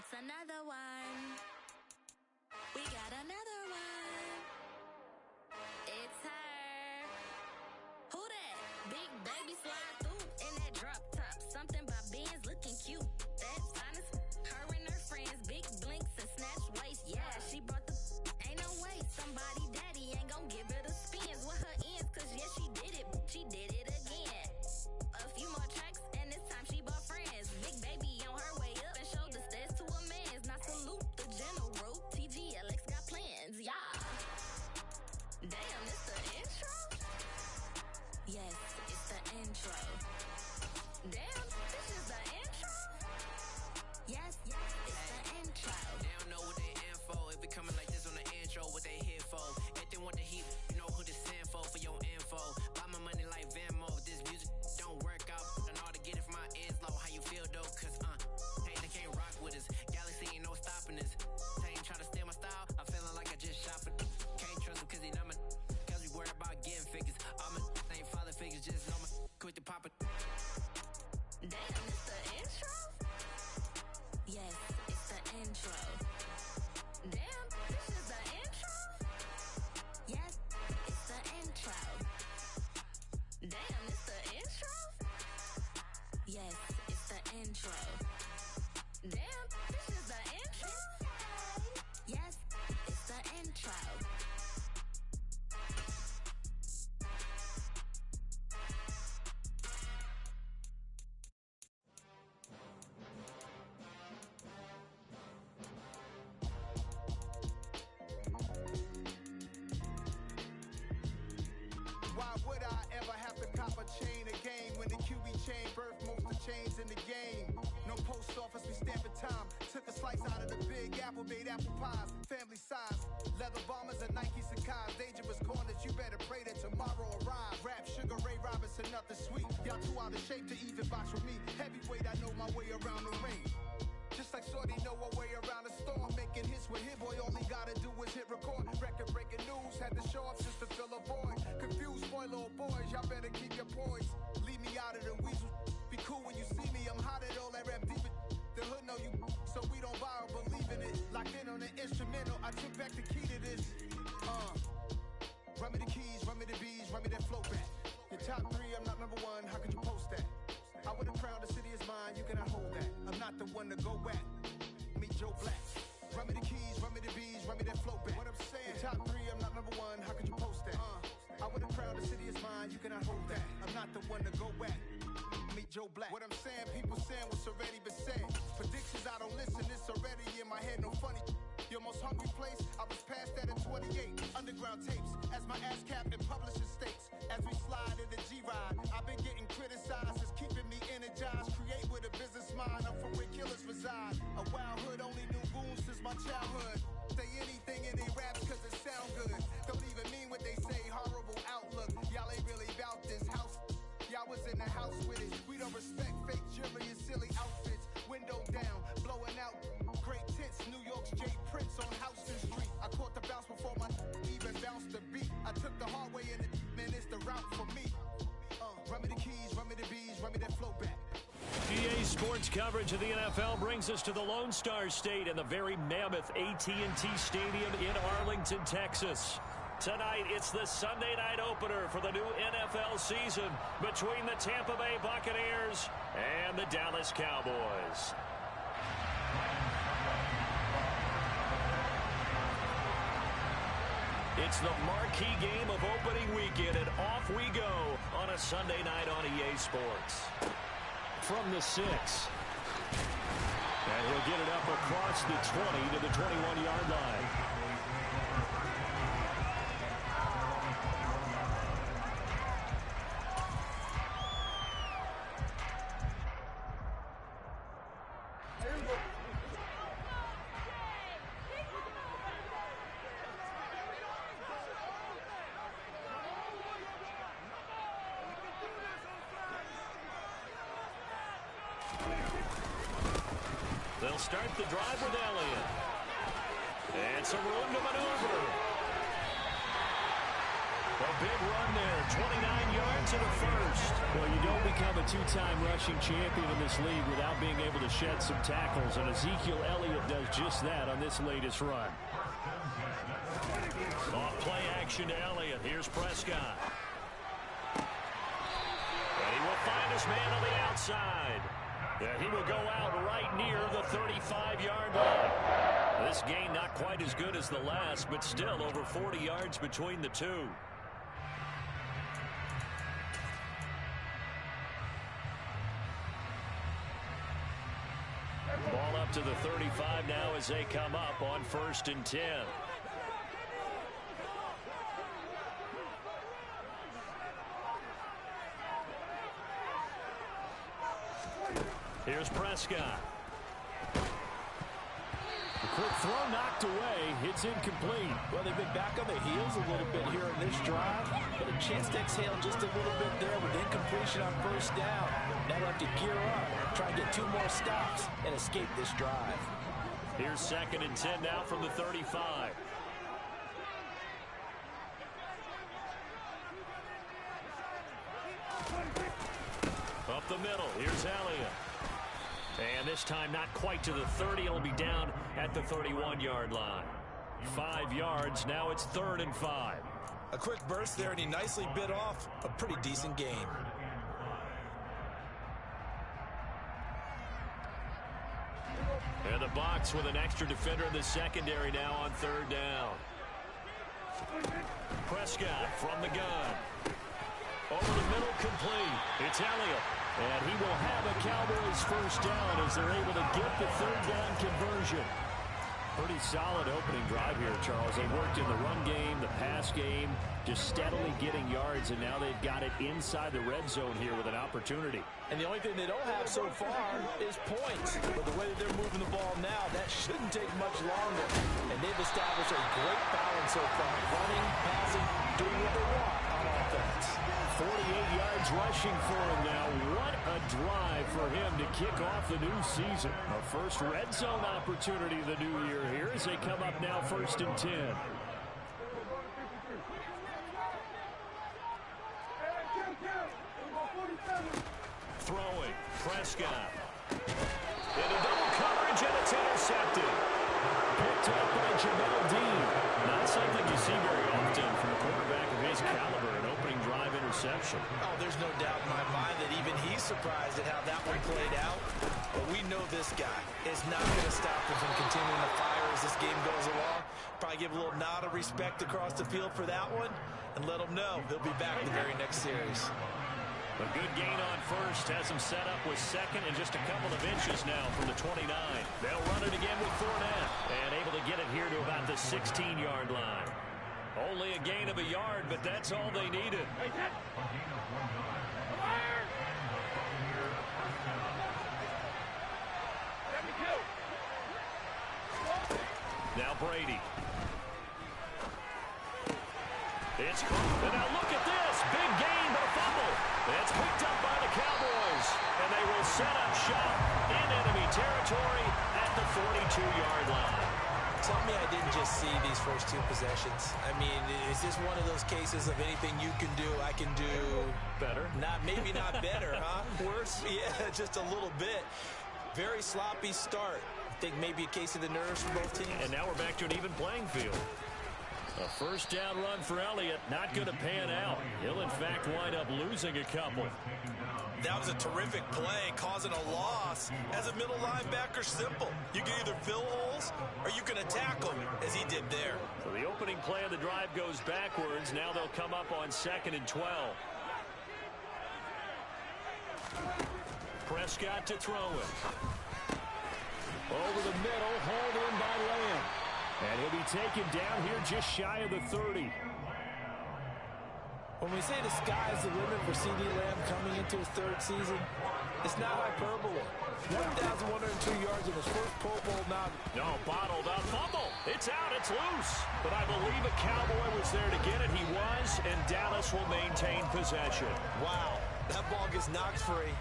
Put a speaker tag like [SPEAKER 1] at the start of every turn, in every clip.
[SPEAKER 1] It's another one. We got another one. It's her. Who that? Big baby slide through in that drop top. Something by Benz looking cute. That's honest. Her and her friends, big blinks and snatch waist. Yeah, she brought the. Ain't no way somebody daddy ain't gon' give her the spins with her ends. Cause yeah, she did it. She did it again. A few more tracks and this time she bought friends. Big baby on her way up and showed the stairs to a man's. Now salute the general. TGLX got plans, yeah. Damn, it's the intro? Yes, it's the intro. Damn, this is the intro? Yes, it's the intro.
[SPEAKER 2] They don't know what they in for. If it coming like this on the intro, what they here for? If they want the heat, you know who to send for your info. Buy my money like Venmo. This music don't work out. I know how to get it from my ends low. How you feel though? Cause hey, they can't rock with us. Galaxy ain't no stopping us. They ain't try to steal my style. I'm feeling like I just shop it. Can't trust him cause he not my. Cause we worried about getting figures. All my ain't father figures. Just know my quit the pop it.
[SPEAKER 1] Damn, it's the intro? Yes, it's the intro. Damn, this is the intro? Yes, it's the intro. Damn, it's the intro? Yes, it's the intro. Damn, this is the intro? Yes, it's the intro.
[SPEAKER 3] Why would I ever have to cop a chain again when the QB chain birthed most of chains in the game? No post office, we stamping time. Took a slice out of the big apple, made apple pies, family size. Leather bombers and Nike Sacai's. Dangerous corners, you better pray that tomorrow arrives. Rap, Sugar Ray Robinson, nothing sweet. Y'all too out of shape to even box with me. Heavyweight, I know my way around the ring. Just like Shorty know her way around the storm. Making hits with Hit Boy, all he gotta do is hit record. Record breaking news, had to show up just to fill a void. Confused boy, little boys, y'all better keep your poise. Leave me out of the weasel. Be cool when you see me, I'm hot at all that rap deep. The hood know you, so we don't borrow, believe in it. Locked in on the instrumental, I took back the key to this. Run me the keys, run me the bees, run me that flow back. Your top three, I'm not number one, how could you post that? I would have crowned the city is mine, you cannot hold that. I'm not the one to go back. Meet Joe Black. Run me the keys, run me the bees, run me that flow back. What I'm saying, your top three, I'm not number one, how could you post that? I would have crowned the city is mine, you cannot hold that. I'm not the one to go back. Meet Joe Black. What I'm saying, people saying what's already been said. Predictions, I don't listen, it's already in my head, no funny. Your most hungry place, I was past that at 28. Underground tapes, as my ass captain publishing states. As we slide in the G-Ride, I've been getting criticized, it's keeping me energized. Create with a business mind, I'm from where killers reside. A wild hood, only knew goons since my childhood. Say anything in they raps cause it sound good. Don't even mean what they say, horrible outlook. Y'all ain't really about this house. Y'all was in the house with it. We don't respect fake jewelry and silly outfits. Window down, blowing out great tits. New York's J. Prince on Houston Street. I caught the bounce before my even bounced the beat. I took the hard way in it, man, it's the route for me. Run me the keys, run me the bees, run me that flow back.
[SPEAKER 4] EA Sports coverage of the NFL brings us to the Lone Star State and the very mammoth AT&T Stadium in Arlington, Texas. Tonight, it's the Sunday night opener for the new NFL season between the Tampa Bay Buccaneers and the Dallas Cowboys. It's the marquee game of opening weekend, and off we go on a Sunday night on EA Sports. From the 6. And he'll get it up across the 20 to the 21-yard line. They'll start the drive with Elliott. And some room to maneuver. A big run there, 29 yards and a first. Well, you don't become a two-time rushing champion in this league without being able to shed some tackles, and Ezekiel Elliott does just that on this latest run. Off play action to Elliott. Here's Prescott. And he will find his man on the outside. And he will go out right near the 35-yard line. This gain not quite as good as the last, but still over 40 yards between the two. Ball up to the 35 now as they come up on 1st and 10. Here's Prescott.
[SPEAKER 5] The quick throw knocked away. It's incomplete. Well, they've been back on their heels a little bit here in this drive, but a chance to exhale just a little bit there with incompletion on 1st down. Now they have to gear up, try and get 2 more stops, and escape this drive.
[SPEAKER 4] Here's 2nd and 10 now from the 35. Up the middle. Here's Elliott. And this time not quite to the 30. It'll be down at the 31-yard line. 5 yards. Now it's 3rd and 5.
[SPEAKER 5] A quick burst there, and he nicely bit off a pretty decent gain.
[SPEAKER 4] And the box with an extra defender in the secondary now on 3rd down. Prescott from the gun. Over the middle, complete. It's Elliott. And he will have a Cowboys 1st down as they're able to get the 3rd down conversion. Pretty solid opening drive here, Charles. They worked in the run game, the pass game, just steadily getting yards, and now they've got it inside the red zone here with an opportunity.
[SPEAKER 5] And the only thing they don't have so far is points. But the way that they're moving the ball now, that shouldn't take much longer. And they've established a great balance so far. Running, passing, doing what they want on offense.
[SPEAKER 4] 48 yards rushing for him now. What a drive for him to kick off the new season. A first red zone opportunity of the new year here as they come up now 1st and 10. Throwing. Prescott. Into double coverage, and it's intercepted. Picked up by Jamel Dean. Not something you see very often from a quarterback of his caliber, an opening drive interception.
[SPEAKER 5] Oh, there's no doubt in my mind that even he's surprised at how that one played out. But we know this guy is not going to stop him from continuing to fire as this game goes along. Probably give a little nod of respect across the field for that one and let him know he'll be back in the very next series.
[SPEAKER 4] A good gain on 1st has him set up with 2nd and just a couple of inches now from the 29. They'll run it again with Fournette and able to get it here to about the 16-yard line. Only a gain of a yard, but that's all they needed. Now Brady. It's caught. And now look at this. Big gain, but a fumble. It's picked up by the Cowboys. And they will set up shop in enemy territory at the 42-yard line.
[SPEAKER 5] Tell me I didn't just see these first 2 possessions. I mean, is this one of those cases of anything you can do, I can do
[SPEAKER 4] better?
[SPEAKER 5] Maybe not better, huh? Worse? Yeah, just a little bit. Very sloppy start. I think maybe a case of the nerves for both teams.
[SPEAKER 4] And now we're back to an even playing field. A 1st down run for Elliott, not going to pan out. He'll, in fact, wind up losing a couple.
[SPEAKER 5] That was a terrific play, causing a loss. As a middle linebacker, simple. You can either fill holes or you can attack them, as he did there.
[SPEAKER 4] So the opening play of the drive goes backwards. Now they'll come up on 2nd and 12. Prescott to throw it. Over the middle, hauled in by Lamb. And he'll be taken down here just shy of the 30.
[SPEAKER 5] When we say the sky's the limit for C.D. Lamb coming into his 3rd season, it's not hyperbole. 1,102 yards in his first Pro Bowl now.
[SPEAKER 4] No, bottled up. Fumble. It's out. It's loose. But I believe a Cowboy was there to get it. He was, and Dallas will maintain possession.
[SPEAKER 5] Wow. That ball gets knocked free,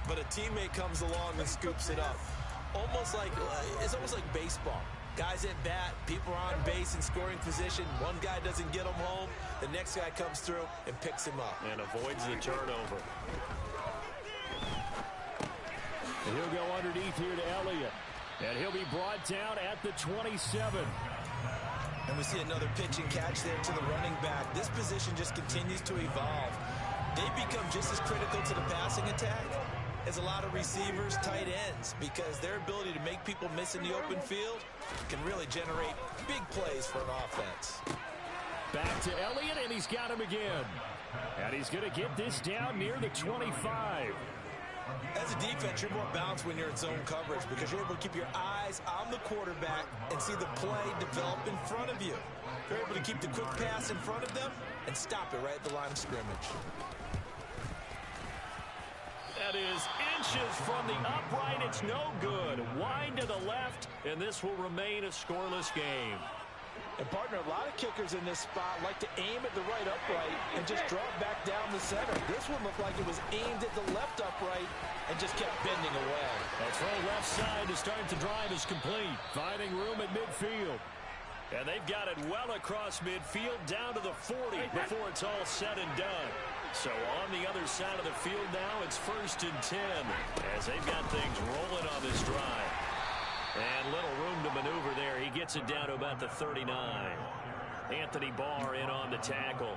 [SPEAKER 5] but a teammate comes along and scoops it up. It's almost like baseball. Guys at bat, people are on base in scoring position. One guy doesn't get him home. The next guy comes through and picks him up.
[SPEAKER 4] And avoids the turnover. And he'll go underneath here to Elliott. And he'll be brought down at the 27.
[SPEAKER 5] And we see another pitch and catch there to the running back. This position just continues to evolve. They become just as critical to the passing attack as a lot of receivers, tight ends, because their ability to make people miss in the open field can really generate big plays for an offense.
[SPEAKER 4] Back to Elliott, and he's got him again. And he's going to get this down near the 25.
[SPEAKER 5] As a defense, you're more balanced when you're in zone coverage because you're able to keep your eyes on the quarterback and see the play develop in front of you. You're able to keep the quick pass in front of them and stop it right at the line of scrimmage.
[SPEAKER 4] That is inches from the upright. It's no good. Wide to the left, and this will remain a scoreless game.
[SPEAKER 5] And, partner, a lot of kickers in this spot like to aim at the right upright and just draw it back down the center. This one looked like it was aimed at the left upright and just kept bending away.
[SPEAKER 4] That throw left side to start the drive is complete. Finding room at midfield. And they've got it well across midfield down to the 40 before it's all said and done. So on the other side of the field now, it's 1st and 10 as they've got things rolling on this drive. And little room to maneuver there. He gets it down to about the 39. Anthony Barr in on the tackle.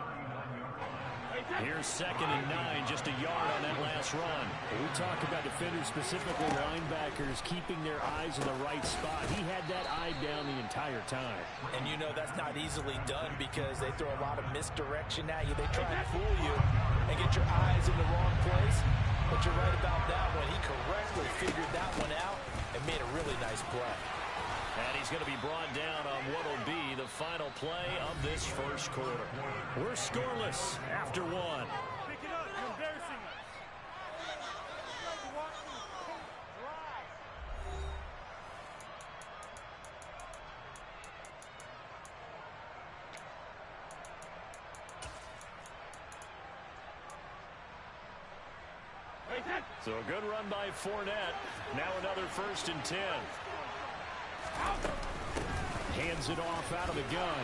[SPEAKER 4] Here's 2nd and 9, just a yard on that last run.
[SPEAKER 6] We talk about defenders, specifically linebackers, keeping their eyes in the right spot. He had that eye down the entire time.
[SPEAKER 5] And you know that's not easily done because they throw a lot of misdirection at you. They try to fool you and get your eyes in the wrong place. But you're right about that one. He correctly figured that one out and made a really nice play.
[SPEAKER 4] And he's going to be brought down on what will be the final play of this first quarter. We're scoreless after one.
[SPEAKER 7] Pick it up. You're embarrassing us.
[SPEAKER 4] So a good run by Fournette. Now another 1st and 10. Hands it off out of the gun.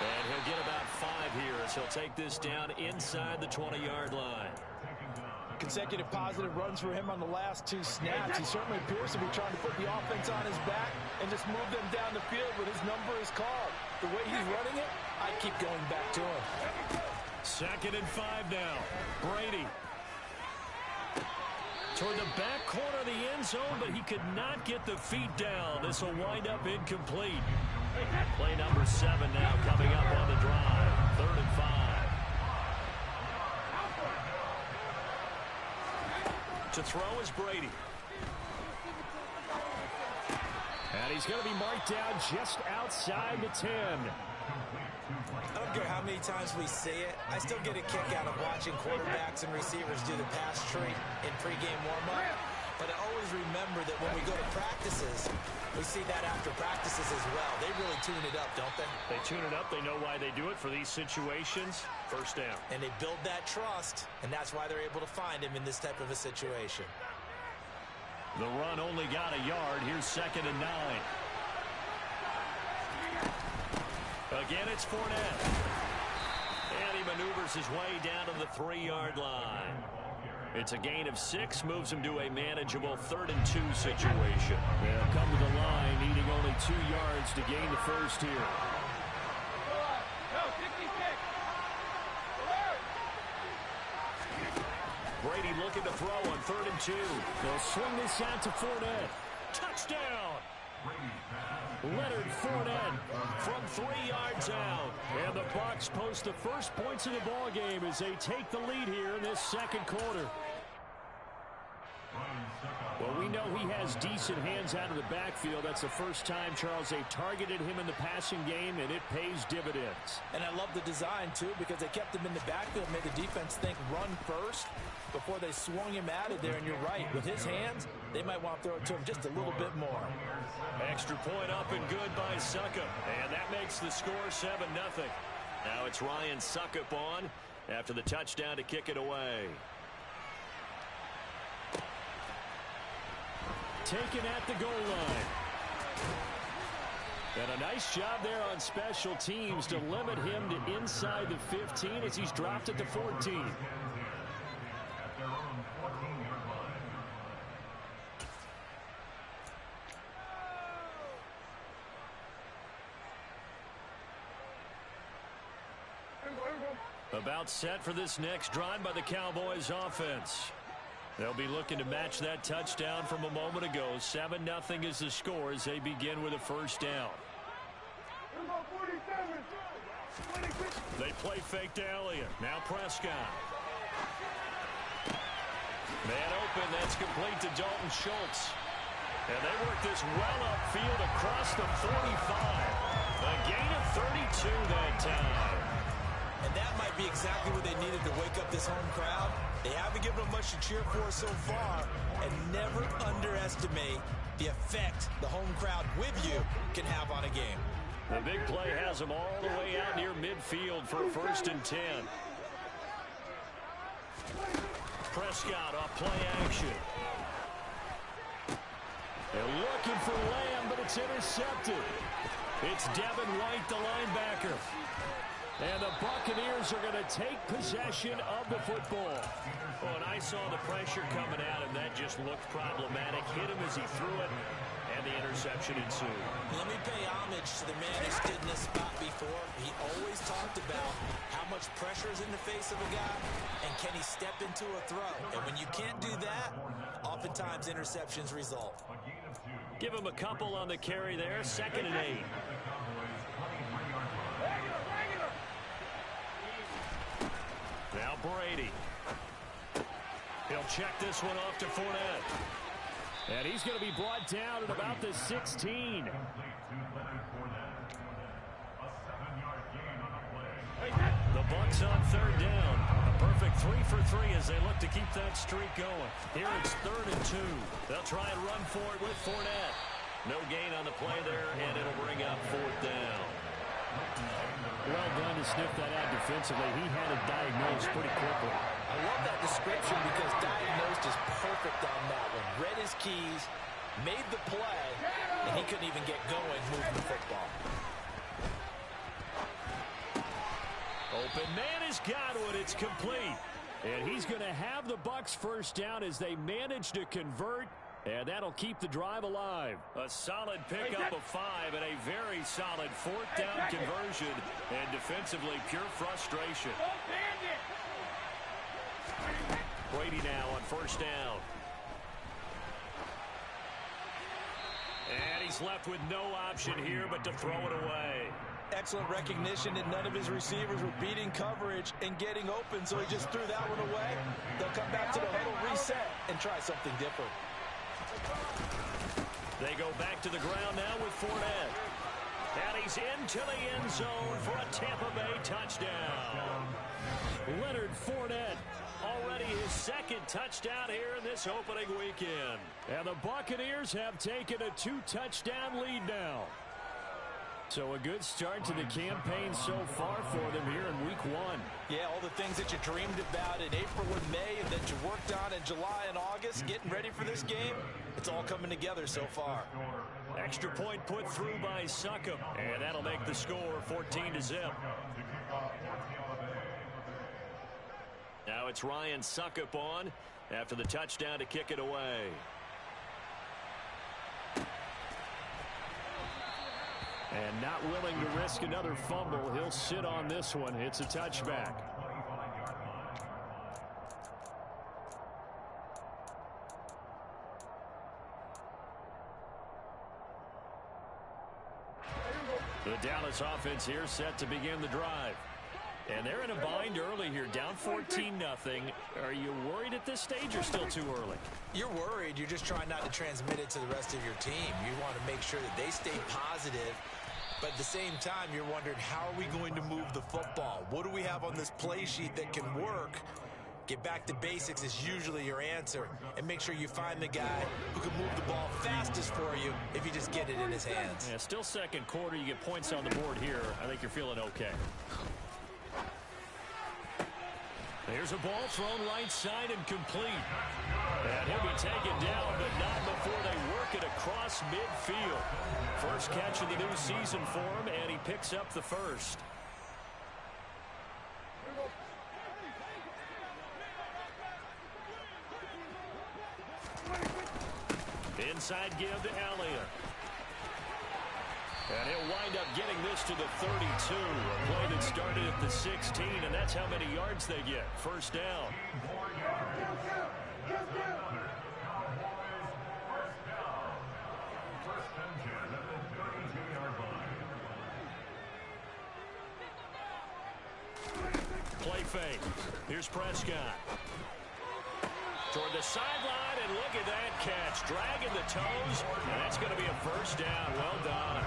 [SPEAKER 4] And he'll get about 5 here as he'll take this down inside the 20-yard line.
[SPEAKER 5] Consecutive positive runs for him on the last 2 snaps. He certainly appears to be trying to put the offense on his back and just move them down the field when his number is called. The way he's running it, I keep going back to him.
[SPEAKER 4] 2nd and 5 now. Brady. Toward the back corner of the end zone, but he could not get the feet down. This will wind up incomplete. Play number 7 now coming up on the drive. 3rd and 5. To throw is Brady. And he's going to be marked down just outside the 10.
[SPEAKER 5] I don't care how many times we see it. I still get a kick out of watching quarterbacks and receivers do the pass tree in pregame warm-up. But I always remember that when we go to practices, we see that after practices as well. They really tune it up, don't they?
[SPEAKER 4] They tune it up. They know why they do it for these situations. 1st down.
[SPEAKER 5] And they build that trust, and that's why they're able to find him in this type of a situation.
[SPEAKER 4] The run only got a yard. Here's 2nd and 9. Again, it's Fournette. And he maneuvers his way down to the 3-yard line. It's a gain of 6, moves him to a manageable 3rd and 2 situation.
[SPEAKER 6] They'll come to the line, needing only 2 yards to gain the first here.
[SPEAKER 4] Brady looking to throw on 3rd and 2.
[SPEAKER 6] They'll swing this out to Fournette.
[SPEAKER 4] Touchdown! Leonard Fournette from 3 yards out. And the Bucs post the first points of the ball game as they take the lead here in this 2nd quarter.
[SPEAKER 6] Well, we know he has decent hands out of the backfield. That's the first time, Charles, they've targeted him in the passing game, and it pays dividends.
[SPEAKER 5] And I love the design, too, because they kept him in the backfield, made the defense think run first before they swung him out of there. And you're right, with his hands, they might want to throw it to him just a little bit more.
[SPEAKER 4] Extra point up and good by Succop. And that makes the score 7-0. Now it's Ryan Succop on after the touchdown to kick it away.
[SPEAKER 6] Taken at the goal line. And a nice job there on special teams to limit him to inside the 15 as he's dropped at the 14. About set for this next drive by the Cowboys offense. They'll be looking to match that touchdown from a moment ago. 7-0 is the score as they begin with a first down. They play fake to Elliott. Now Prescott. Man open. That's complete to Dalton Schultz. And they work this well upfield across the 45. A gain of 32 that time.
[SPEAKER 5] And that might be exactly what they needed to wake up this home crowd. They haven't given them much to cheer for so far. And never underestimate the effect the home crowd with you can have on a game.
[SPEAKER 6] The big play has them all the way out near midfield for a 1st and 10. Prescott off play action. They're looking for Lamb, but it's intercepted. It's Devin White, the linebacker. And the Buccaneers are going to take possession of the football. Oh, and I saw the pressure coming at him. That just looked problematic. Hit him as he threw it, and the interception ensued.
[SPEAKER 5] Let me pay homage to the man who stood in this spot before. He always talked about how much pressure is in the face of a guy, and can he step into a throw. And when you can't do that, oftentimes interceptions result.
[SPEAKER 6] Give him a couple on the carry there. 2nd and 8. Now Brady. He'll check this one off to Fournette. And he's going to be brought down at about the 16. The Bucs on 3rd down. A perfect 3 for 3 as they look to keep that streak going. Here it's 3rd and 2. They'll try and run for it with Fournette. No gain on the play there, and it'll bring up 4th down. Well done to sniff that out defensively. He had it diagnosed pretty quickly.
[SPEAKER 5] I love that description because diagnosed is perfect on that one. Read his keys, made the play, and he couldn't even get going moving the football.
[SPEAKER 6] Open man has got one. It's complete. And he's going to have the Bucs 1st down as they manage to convert. And that'll keep the drive alive. A solid pickup of 5 and a very solid 4th down conversion. And defensively, pure frustration. Brady now on 1st down. And he's left with no option here but to throw it away.
[SPEAKER 5] Excellent recognition that none of his receivers were beating coverage and getting open, so he just threw that one away. They'll come back to the huddle, reset, and try something different.
[SPEAKER 6] They go back to the ground now with Fournette. And he's into the end zone for a Tampa Bay touchdown. Leonard Fournette, already his 2nd touchdown here in this opening weekend. And the Buccaneers have taken a 2-touchdown lead now. So a good start to the campaign so far for them here in week 1.
[SPEAKER 5] Yeah, all the things that you dreamed about in April and May and that you worked on in July and August, getting ready for this game, it's all coming together so far.
[SPEAKER 6] Extra point put through by Succop, and that'll make the score 14-0. Now it's Ryan Succop on after the touchdown to kick it away. And not willing to risk another fumble. He'll sit on this one. It's a touchback. The Dallas offense here set to begin the drive. And they're in a bind early here, down 14-0. Are you worried at this stage or still too early?
[SPEAKER 5] You're worried. You're just trying not to transmit it to the rest of your team. You want to make sure that they stay positive. But at the same time, you're wondering, how are we going to move the football? What do we have on this play sheet that can work? Get back to basics is usually your answer. And make sure you find the guy who can move the ball fastest for you if you just get it in his hands.
[SPEAKER 6] Yeah, still 2nd quarter. You get points on the board here. I think you're feeling okay. There's a ball thrown right side and complete.
[SPEAKER 4] And he'll be taken down, but not before they work it across midfield. First catch of the new season for him, and he picks up the first. Inside give to Elliott. And he'll wind up getting this to the 32. A play that started at the 16, and that's how many yards they get. First down. Play fake. Here's Prescott. Toward the sideline, and look at that catch. Dragging the toes, and that's going to be a first down. Well done.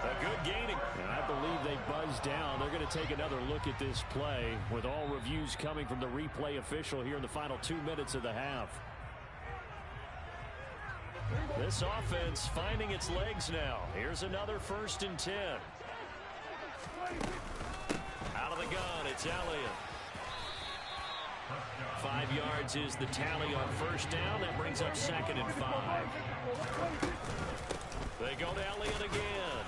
[SPEAKER 4] A good gaining.
[SPEAKER 6] And I believe they buzzed down. They're going to take another look at this play with all reviews coming from the replay official here in the final 2 minutes of the half.
[SPEAKER 4] This offense finding its legs now. Here's another 1st and 10. Out of the gun, it's Elliott. 5 yards is the tally on first down. That brings up 2nd and 5. They go to Elliott again.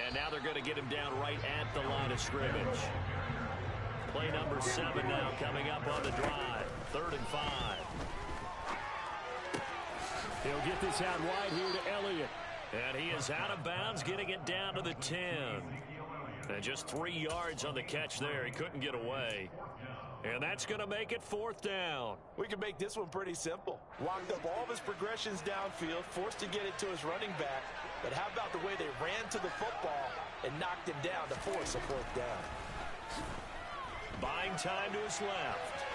[SPEAKER 4] And now they're going to get him down right at the line of scrimmage. Play number 7 now coming up on the drive. 3rd and 5.
[SPEAKER 6] He'll get this out wide here to Elliott.
[SPEAKER 4] And he is out of bounds, getting it down to the 10. And just 3 yards on the catch there. He couldn't get away. And that's going to make it 4th down.
[SPEAKER 5] We can make this one pretty simple. Walked up all of his progressions downfield, forced to get it to his running back. But how about the way they ran to the football and knocked him down to force a 4th down?
[SPEAKER 4] Buying time to his left.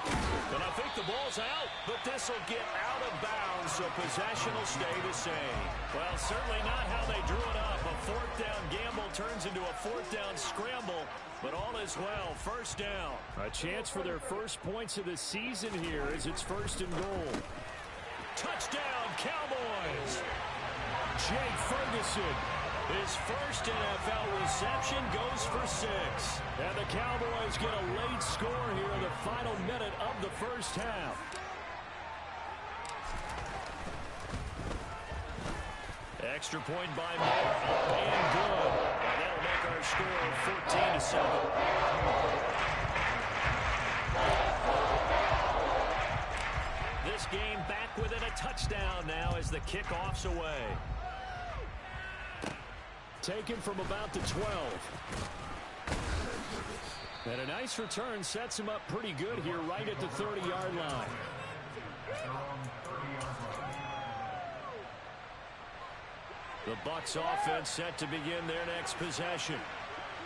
[SPEAKER 4] And I think the ball's out, but this will get out of bounds, so possession will stay the same. Well, certainly not how they drew it up. A 4th down gamble turns into a 4th down scramble, but all is well. First down.
[SPEAKER 6] A chance for their first points of the season here as it's 1st and goal.
[SPEAKER 4] Touchdown, Cowboys!
[SPEAKER 6] Jay Ferguson.
[SPEAKER 4] His first NFL reception goes for 6.
[SPEAKER 6] And the Cowboys get a late score here in the final minute of the first half.
[SPEAKER 4] Extra point by Moore, up and good. And that'll make our score 14-7. This game back within a touchdown now as the kickoff's away.
[SPEAKER 6] Taken from about the 12. And a nice return sets him up pretty good here right at the 30-yard line.
[SPEAKER 4] The Bucs offense set to begin their next possession.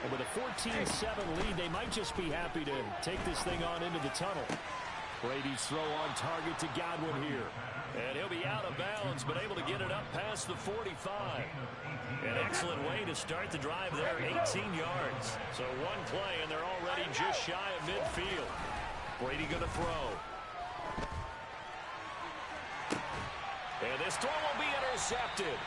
[SPEAKER 6] And with a 14-7 lead, they might just be happy to take this thing on into the tunnel. Brady's throw on target to Godwin here.
[SPEAKER 4] And he'll be out of bounds, but able to get it up past the 45. An excellent way to start the drive there, 18 yards. So one play, and they're already just shy of midfield. Brady going to throw. And this throw will be intercepted.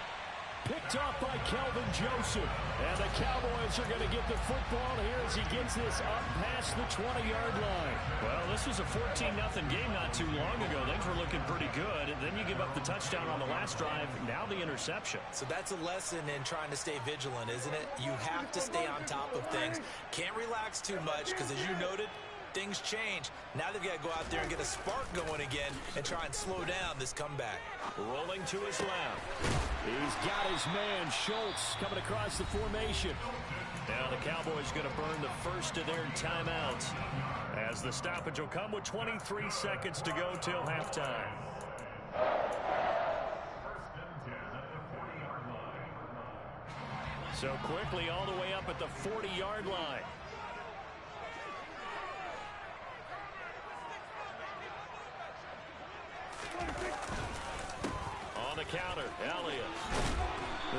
[SPEAKER 6] Picked off by Kelvin Joseph. And the Cowboys are going to get the football here as he gets this up past the 20-yard line.
[SPEAKER 4] Well, this was a 14-0 game not too long ago. Things were looking pretty good. And then you give up the touchdown on the last drive. Now the interception.
[SPEAKER 5] So that's a lesson in trying to stay vigilant, isn't it? You have to stay on top of things. Can't relax too much because, as you noted, things change. Now they've got to go out there and get a spark going again and try and slow down this comeback.
[SPEAKER 4] Rolling to his left.
[SPEAKER 6] He's got his man, Schultz, coming across the formation.
[SPEAKER 4] Now the Cowboys going to burn the first of their timeouts as the stoppage will come with 23 seconds to go till halftime. So quickly all the way up at the 40-yard line. On the counter, Elliott.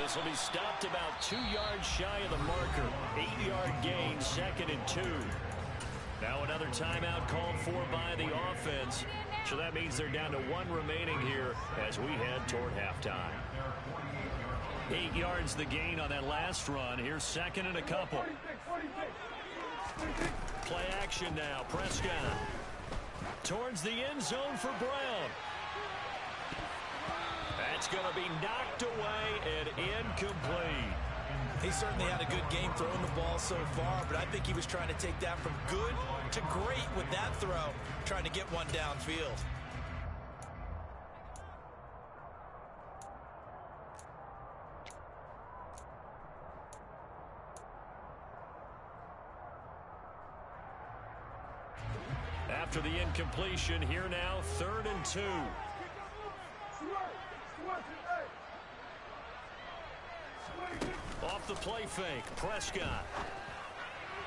[SPEAKER 4] This will be stopped about 2 yards shy of the marker. 8-yard gain, 2nd and 2. Now another timeout called for by the offense. So that means they're down to 1 remaining here as we head toward halftime. 8 yards the gain on that last run. Here's 2nd and a couple. Play action now, Prescott. towards the end zone for Brown. That's going to be knocked away and incomplete.
[SPEAKER 5] He certainly had a good game throwing the ball so far, but I think he was trying to take that from good to great with that throw, trying to get one downfield.
[SPEAKER 4] After the incompletion, here now, 3rd and 2. Off the play fake, Prescott.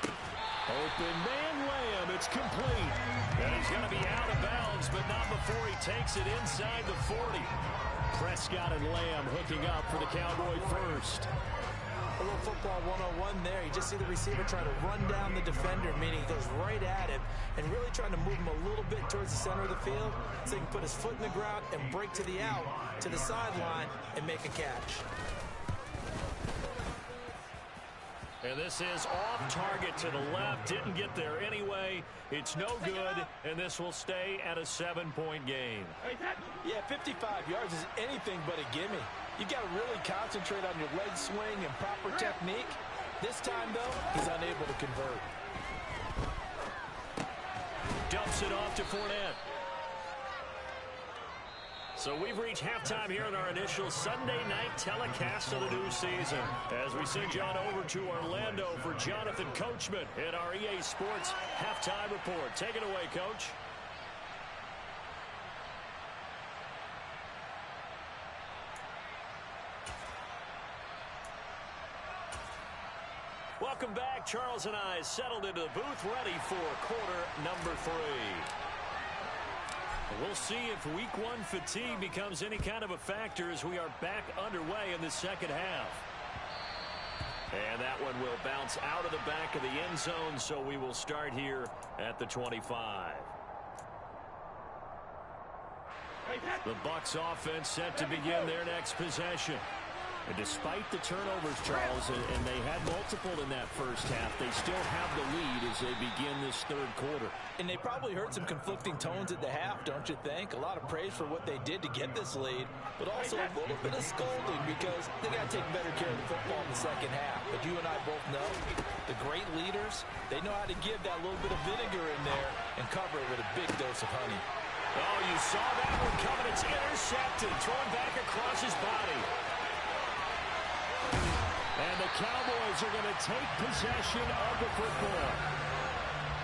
[SPEAKER 4] Open man, Lamb, it's complete. And he's going to be out of bounds, but not before he takes it inside the 40. Prescott and Lamb hooking up for the Cowboy first.
[SPEAKER 5] A little football 101 there. You just see the receiver try to run down the defender, meaning he goes right at him and really trying to move him a little bit towards the center of the field so he can put his foot in the ground and break to the out, to the sideline, and make a catch.
[SPEAKER 4] And this is off target to the left. Didn't get there anyway. It's no good, and this will stay at a 7-point game.
[SPEAKER 5] Yeah, 55 yards is anything but a gimme. You got to really concentrate on your leg swing and proper technique. This time, though, he's unable to convert.
[SPEAKER 4] Dumps it off to Fournette. So we've reached halftime here in our initial Sunday night telecast of the new season. As we send John over to Orlando for Jonathan Coachman in our EA Sports Halftime Report. Take it away, Coach. Welcome back. Charles and I settled into the booth, ready for quarter number 3. We'll see if week 1 fatigue becomes any kind of a factor as we are back underway in the second half. And that one will bounce out of the back of the end zone, so we will start here at the 25. The Bucs offense set to begin their next possession. And despite the turnovers, Charles, and they had multiple in that first half, they still have the lead as they begin this third quarter.
[SPEAKER 5] And they probably heard some conflicting tones at the half, don't you think? A lot of praise for what they did to get this lead, but also a little bit of scolding because they got to take better care of the football in the second half. But you and I both know the great leaders, they know how to give that little bit of vinegar in there and cover it with a big dose of honey.
[SPEAKER 4] Oh, you saw that one coming. It's intercepted, thrown back across his body. And the Cowboys are going to take possession of the football.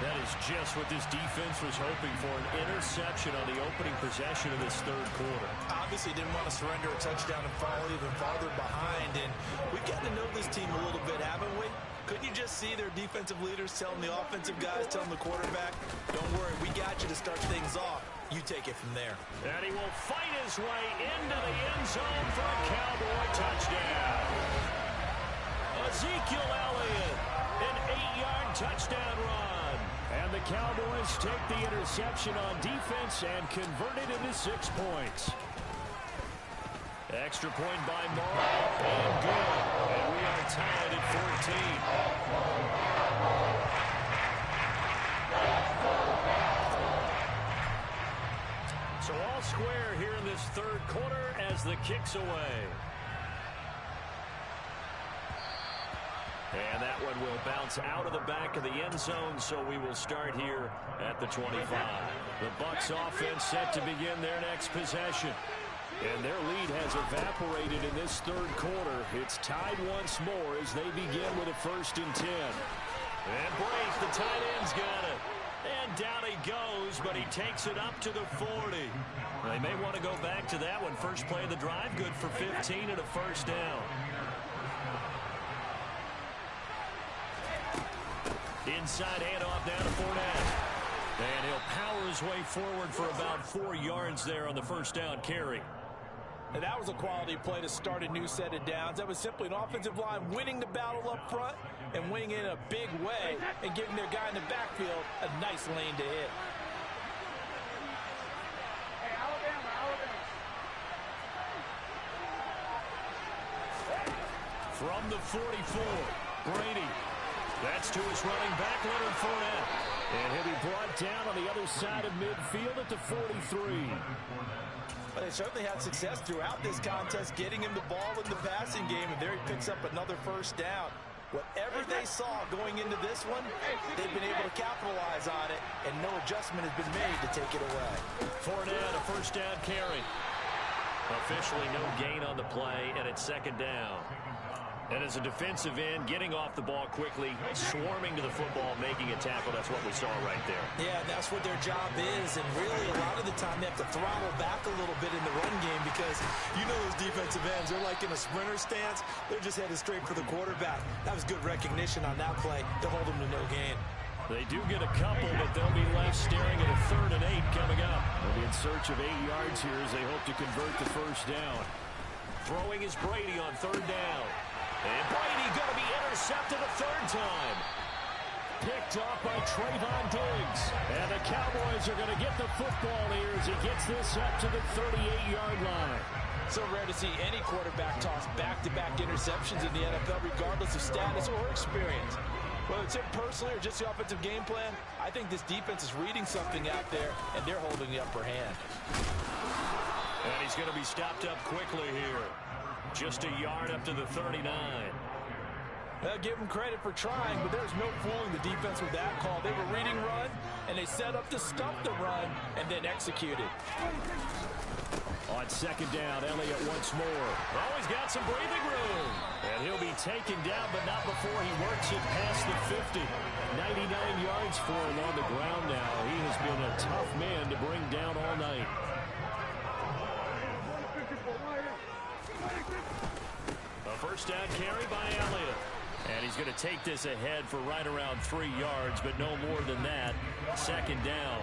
[SPEAKER 4] That is just what this defense was hoping for, an interception on the opening possession of this third quarter.
[SPEAKER 5] Obviously didn't want to surrender a touchdown and fall even farther behind. And we've gotten to know this team a little bit, haven't we? Couldn't you just see their defensive leaders telling the offensive guys, telling the quarterback, don't worry, we got you to start things off. You take it from there.
[SPEAKER 4] And he will fight his way into the end zone for a Cowboy touchdown. Ezekiel Elliott, an 8-yard touchdown run. And the Cowboys take the interception on defense and convert it into 6 points. Extra point by Morrow, and good. And we are tied at 14. So all square here in this third quarter as the kick's away. And that one will bounce out of the back of the end zone, so we will start here at the 25. The Bucs offense set to begin their next possession. And their lead has evaporated in this third quarter. It's tied once more as they begin with a 1st and 10. And Brace, the tight end's got it. And down he goes, but he takes it up to the 40. They may want to go back to that one. First play of the drive, good for 15 and a 1st down. Inside handoff down to Fournette. And he'll power his way forward for about 4 yards there on the 1st down carry.
[SPEAKER 5] And that was a quality play to start a new set of downs. That was simply an offensive line winning the battle up front and winning in a big way and giving their guy in the backfield a nice lane to hit.
[SPEAKER 4] From the 44, Brady. That's to his running back, Leonard Fournette.
[SPEAKER 6] And he'll be brought down on the other side of midfield at the 43.
[SPEAKER 5] Well, they certainly had success throughout this contest, getting him the ball in the passing game, and there he picks up another first down. Whatever they saw going into this one, they've been able to capitalize on it, and no adjustment has been made to take it away.
[SPEAKER 6] Fournette, a first down carry. Officially no gain on the play, and it's second down. And as a defensive end, getting off the ball quickly, swarming to the football, making a tackle, that's what we saw right there.
[SPEAKER 5] Yeah, that's what their job is, and really a lot of the time they have to throttle back a little bit in the run game because you know those defensive ends, they're like in a sprinter stance. They're just headed straight for the quarterback. That was good recognition on that play to hold them to no gain.
[SPEAKER 6] They do get a couple, but they'll be left staring at a 3rd and 8 coming up. They'll be in search of 8 yards here as they hope to convert the first down. Throwing is Brady on 3rd down. And Brady going to be intercepted a 3rd time. Picked off by Trayvon Diggs. And the Cowboys are going to get the football here as he gets this up to the 38-yard line.
[SPEAKER 5] So rare to see any quarterback toss back-to-back interceptions in the NFL, regardless of status or experience. Whether it's him personally or just the offensive game plan, I think this defense is reading something out there, and they're holding the upper hand.
[SPEAKER 6] And he's going to be stopped up quickly here. Just a yard up to the 39.
[SPEAKER 5] They'll give him credit for trying, but there's no fooling the defense with that call. They were reading run, and they set up to stop the run, and then executed.
[SPEAKER 6] On second down, Elliott once more. Oh, he's got some breathing room. And he'll be taken down, but not before he works it past the 50. 99 yards for him on the ground now. He has been a tough man to bring down all night. A first down carry by Elliott. And he's going to take this ahead for right around 3 yards, but no more than that. Second down.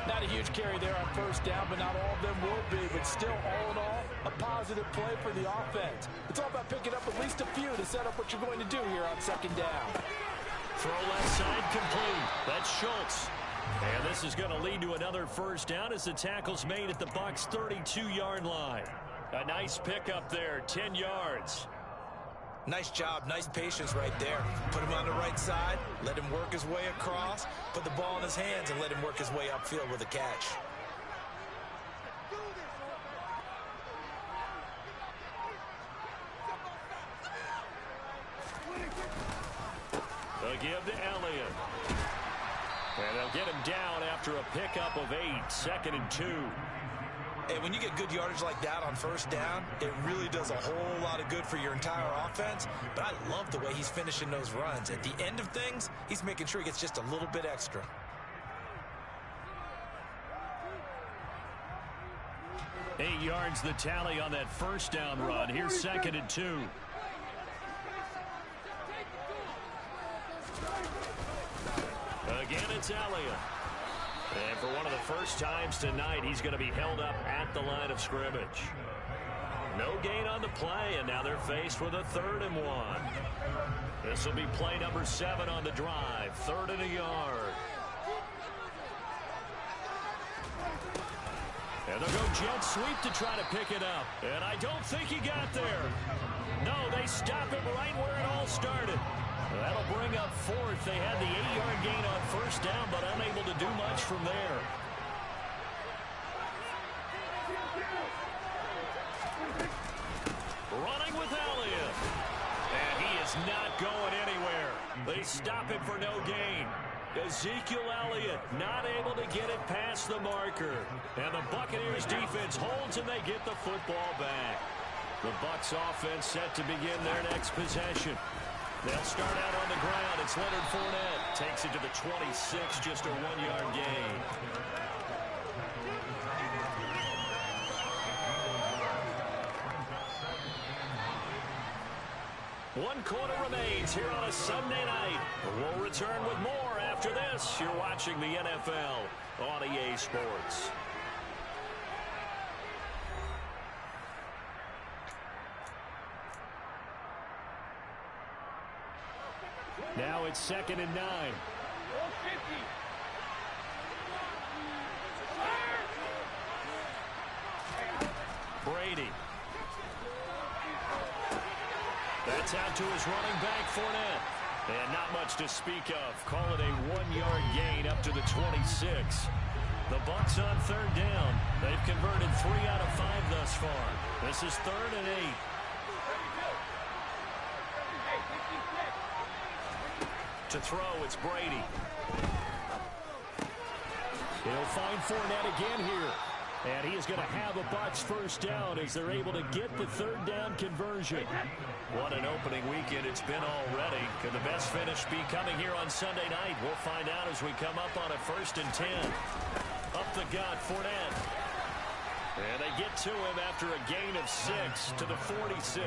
[SPEAKER 5] Not a huge carry there on first down, but not all of them will be. But still, all in all, a positive play for the offense. It's all about picking up at least a few to set up what you're going to do here on second down.
[SPEAKER 6] Throw left side complete. That's Schultz. And this is going to lead to another first down as the tackle's made at the Bucs' 32-yard line. A nice pickup there, 10 yards.
[SPEAKER 5] Nice job, nice patience right there. Put him on the right side, let him work his way across, put the ball in his hands, and let him work his way upfield with a catch.
[SPEAKER 6] They'll give to Elliott. And they'll get him down after a pickup of 8, 2nd and 2.
[SPEAKER 5] And when you get good yardage like that on first down, it really does a whole lot of good for your entire offense. But I love the way he's finishing those runs. At the end of things, he's making sure he gets just a little bit extra.
[SPEAKER 6] Eight yards the tally on that first down run. Here's 2nd and 2. Again, it's Elliott. And for one of the first times tonight, he's going to be held up at the line of scrimmage. No gain on the play, and now they're faced with a 3rd and 1. This will be play number 7 on the drive. 3rd and a yard. And they'll go jet sweep to try to pick it up. And I don't think he got there. No, they stop him right where it all started. That'll bring up 4th. They had the 8-yard gain on first down, but unable to do much from there. Running with Elliott. And he is not going anywhere. They stop him for no gain. Ezekiel Elliott not able to get it past the marker. And the Buccaneers defense holds, and they get the football back. The Bucs offense set to begin their next possession. They'll start out on the ground. It's Leonard Fournette. Takes it to the 26, just a 1-yard gain. One quarter remains here on a Sunday night. We'll return with more after this. You're watching the NFL on EA Sports. Now it's 2nd and 9. Brady. That's out to his running back, Fournette.
[SPEAKER 4] And not much to speak of. Call it a 1-yard gain up to the 26. The Bucs on third down. They've converted 3 out of 5 thus far. This is 3rd and 8. To throw, it's Brady. He'll find Fournette again here. And he is going to have a Bucs first down as they're able to get the third down conversion. What an opening weekend it's been already. Could the best finish be coming here on Sunday night? We'll find out as we come up on a 1st and 10. Up the gut, Fournette. And they get to him after a gain of 6 to the 46.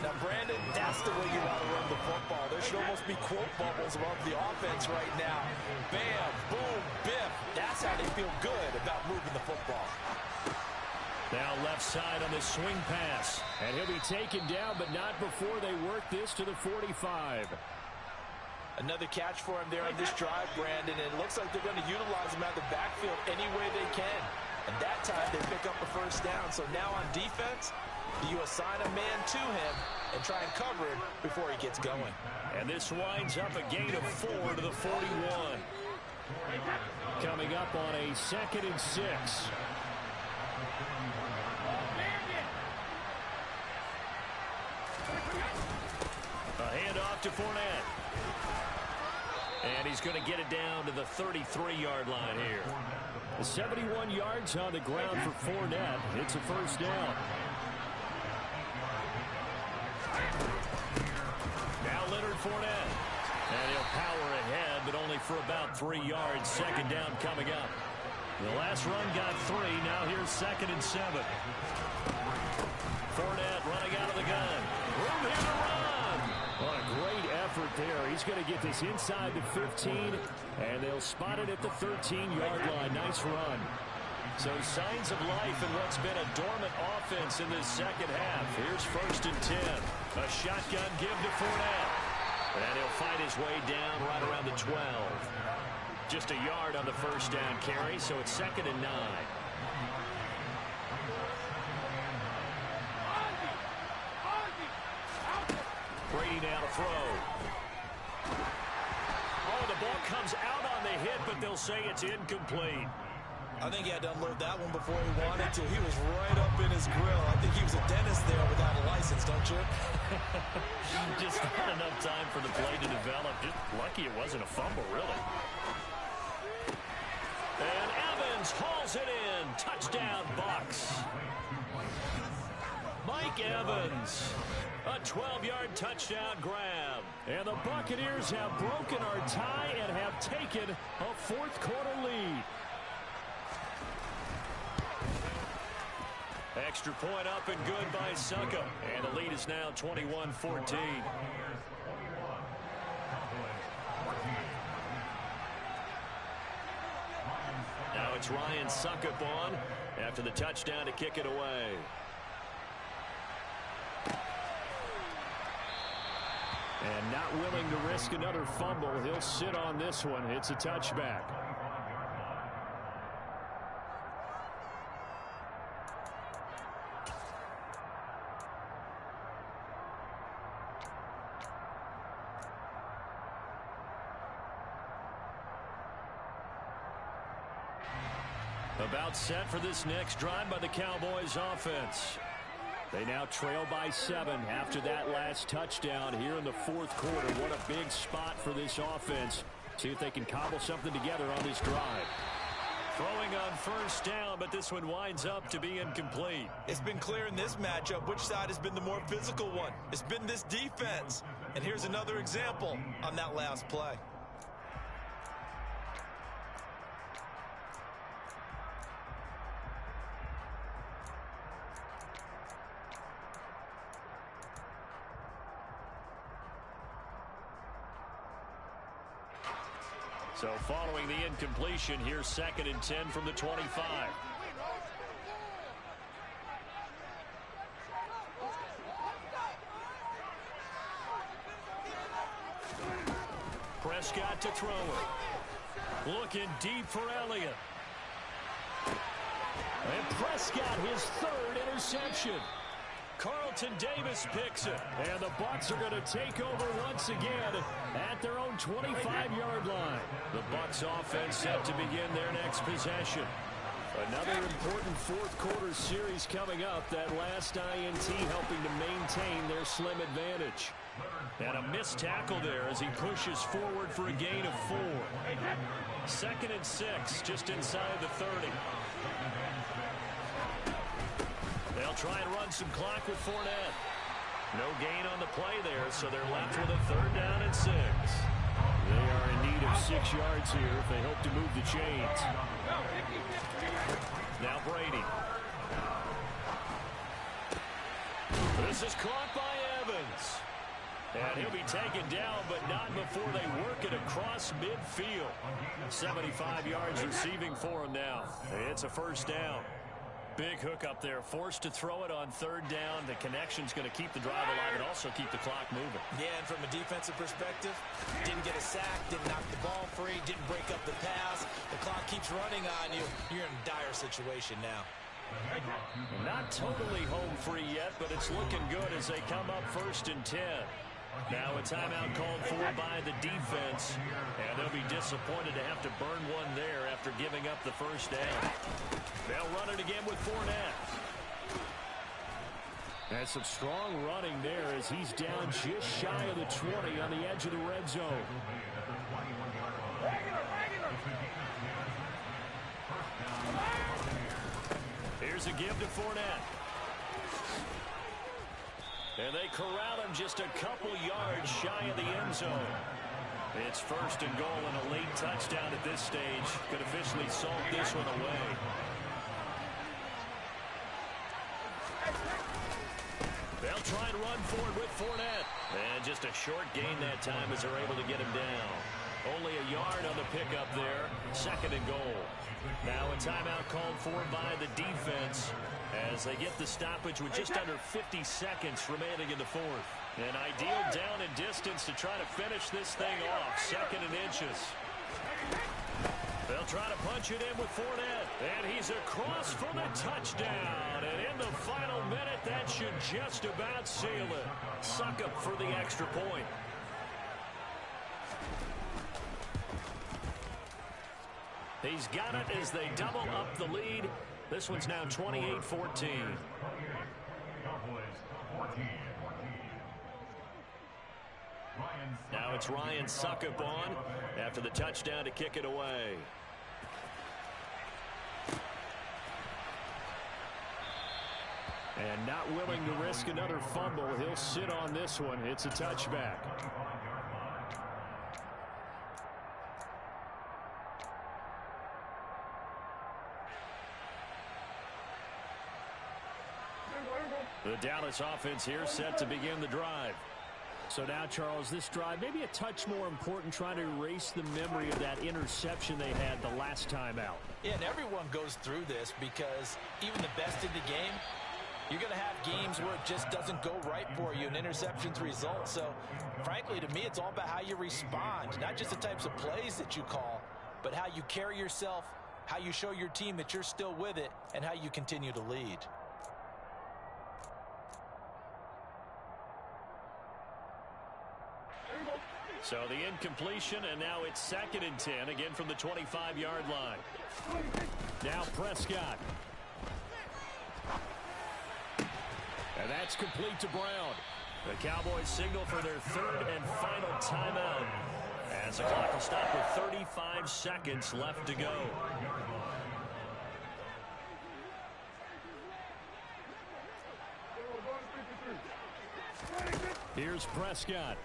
[SPEAKER 5] Now, Brandon, that's the way you want to run the football. There should almost be quote bubbles above the offense right now. Bam, boom, biff. That's how they feel good about moving the football.
[SPEAKER 4] Now left side on the swing pass. And he'll be taken down, but not before they work this to the 45.
[SPEAKER 5] Another catch for him there on this drive, Brandon. And it looks like they're going to utilize him out of the backfield any way they can. And that time they pick up a first down. So now on defense, you assign a man to him and try and cover him before he gets going.
[SPEAKER 4] And this winds up a gain of 4 to the 41. Coming up on a 2nd and 6. A handoff to Fournette. And he's going to get it down to the 33-yard line here. 71 yards on the ground for Fournette. It's a first down. Now Leonard Fournette. And he'll power ahead, but only for about 3 yards. 2nd down coming up. The last run got 3. Now here's 2nd and 7. Fournette running out of the gun. Room here to run. What a great effort there. He's going to get this inside the 15, and they'll spot it at the 13-yard line. Nice run. So signs of life in what's been a dormant offense in this second half. Here's 1st and 10. A shotgun give to Fournette. And he'll fight his way down right around the 12. Just a yard on the first down carry, so it's 2nd and 9. Brady now to throw. Oh, the ball comes out on the hit, but they'll say it's incomplete.
[SPEAKER 5] I think he had to unload that one before he wanted to. He was right up in his grill. I think he was a dentist there without a license, don't you?
[SPEAKER 4] Just not enough time for the play to develop. Just lucky it wasn't a fumble, really. And Evans hauls it in. Touchdown, Bucs. Mike Evans. A 12-yard touchdown grab. And the Buccaneers have broken our tie and have taken a 4th quarter lead. Extra point up and good by Suckup. And the lead is now 21-14. Now it's Ryan Suckup on after the touchdown to kick it away. And not willing to risk another fumble. He'll sit on this one. It's a touchback. About set for this next drive by the Cowboys offense. They now trail by 7 after that last touchdown here in the 4th quarter. What a big spot for this offense. See if they can cobble something together on this drive. Throwing on first down, but this one winds up to be incomplete.
[SPEAKER 5] It's been clear in this matchup which side has been the more physical one. It's been this defense. And here's another example on that last play.
[SPEAKER 4] So following the incompletion, here's 2nd and 10 from the 25. Prescott to throw it. Looking deep for Elliott. And Prescott his 3rd interception. Carlton Davis picks it. And the Bucs are going to take over once again at their own 25-yard line. The Bucs offense set to begin their next possession. Another important fourth-quarter series coming up. That last INT helping to maintain their slim advantage. And a missed tackle there as he pushes forward for a gain of 4. 2nd and 6, just inside the 30. They'll try and run some clock with Fournette. No gain on the play there, so they're left with a 3rd down and 6. They are in need of 6 yards here if they hope to move the chains. Now Brady. This is caught by Evans. And he'll be taken down, but not before they work it across midfield. 75 yards receiving for him now. It's a 1st down. Big hook up there, forced to throw it on 3rd down. The connection's going to keep the drive alive and also keep the clock moving.
[SPEAKER 5] Yeah, and from a defensive perspective, didn't get a sack, didn't knock the ball free, didn't break up the pass. The clock keeps running on you. You're in a dire situation now.
[SPEAKER 4] Not totally home free yet, but it's looking good as they come up 1st and 10. Now a timeout called for by the defense, and they'll be disappointed to have to burn one there after giving up the 1st down. They'll run it again with Fournette. And some strong running there as he's down just shy of the 20 on the edge of the red zone. Here's a give to Fournette. And they corral him just a couple yards shy of the end zone. It's 1st and goal and a late touchdown at this stage. Could officially salt this one away. They'll try and run forward with Fournette. And just a short gain that time as they're able to get him down. Only a yard on the pickup there. 2nd and goal. Now a timeout called for by the defense as they get the stoppage with just under 50 seconds remaining in the 4th. An ideal down and distance to try to finish this thing off. 2nd and inches. They'll try to punch it in with Fournette. And he's across for the touchdown. And in the final minute, that should just about seal it. Succop for the extra point. He's got it as they double up the lead. This one's now 28-14. Now it's Ryan Succop on after the touchdown to kick it away. And not willing to risk another fumble. He'll sit on this one. It's a touchback. The Dallas offense here set to begin the drive. So now, Charles, this drive maybe a touch more important, trying to erase the memory of that interception they had the last time out.
[SPEAKER 5] Yeah, and everyone goes through this because even the best in the game, you're going to have games where it just doesn't go right for you and interceptions result. So, frankly, to me, it's all about how you respond, not just the types of plays that you call, but how you carry yourself, how you show your team that you're still with it, and how you continue to lead.
[SPEAKER 4] So the incompletion, and now it's 2nd and 10, again from the 25-yard line. Now Prescott. And that's complete to Brown. The Cowboys signal for their 3rd and final timeout, as the clock will stop with 35 seconds left to go. Here's Prescott.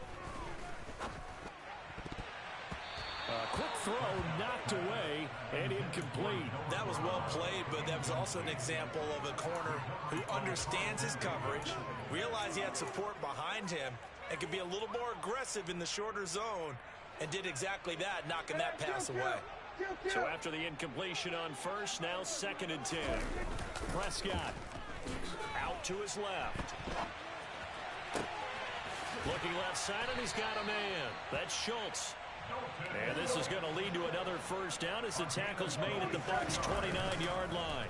[SPEAKER 4] A quick throw knocked away and incomplete.
[SPEAKER 5] That was well played, but that was also an example of a corner who understands his coverage, realized he had support behind him, and could be a little more aggressive in the shorter zone, and did exactly that, knocking that pass away.
[SPEAKER 4] So after the incompletion on 1st, now 2nd and 10. Prescott out to his left. Looking left side, and he's got a man. That's Schultz. And this is going to lead to another 1st down as the tackle's made at the Bucs' 29-yard line.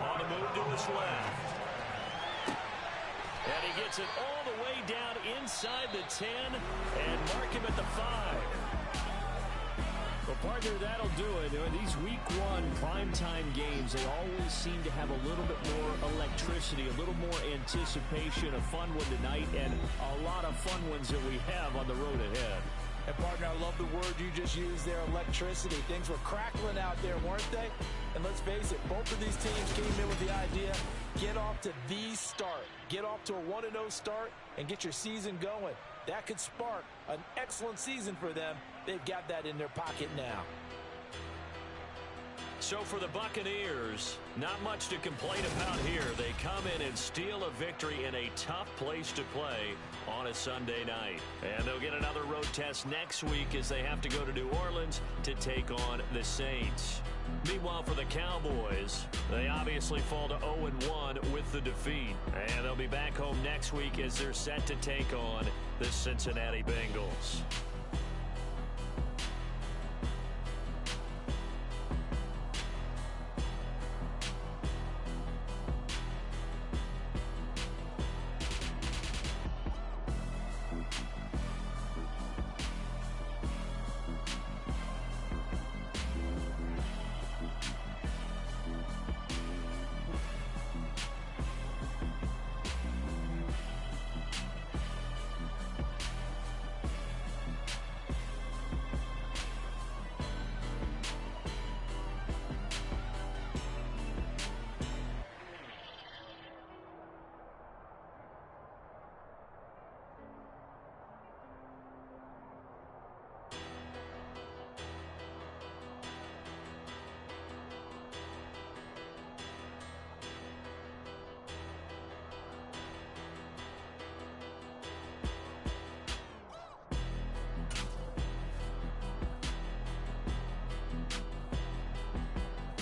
[SPEAKER 4] On the move to his left. And he gets it all the way down inside the 10 and mark him at the 5. Well, partner, that'll do it. These Week 1 primetime games, they always seem to have a little bit more electricity, a little more anticipation, a fun one tonight, and a lot of fun ones that we have on the road ahead.
[SPEAKER 5] And, partner, I love the word you just used there, electricity. Things were crackling out there, weren't they? And let's face it, both of these teams came in with the idea, get off to the start. Get off to a 1-0 start and get your season going. That could spark an excellent season for them. They've got that in their pocket now.
[SPEAKER 4] So for the Buccaneers, not much to complain about here. They come in and steal a victory in a tough place to play on a Sunday night. And they'll get another road test next week as they have to go to New Orleans to take on the Saints. Meanwhile, for the Cowboys, they obviously fall to 0-1 with the defeat. And they'll be back home next week as they're set to take on the Cincinnati Bengals.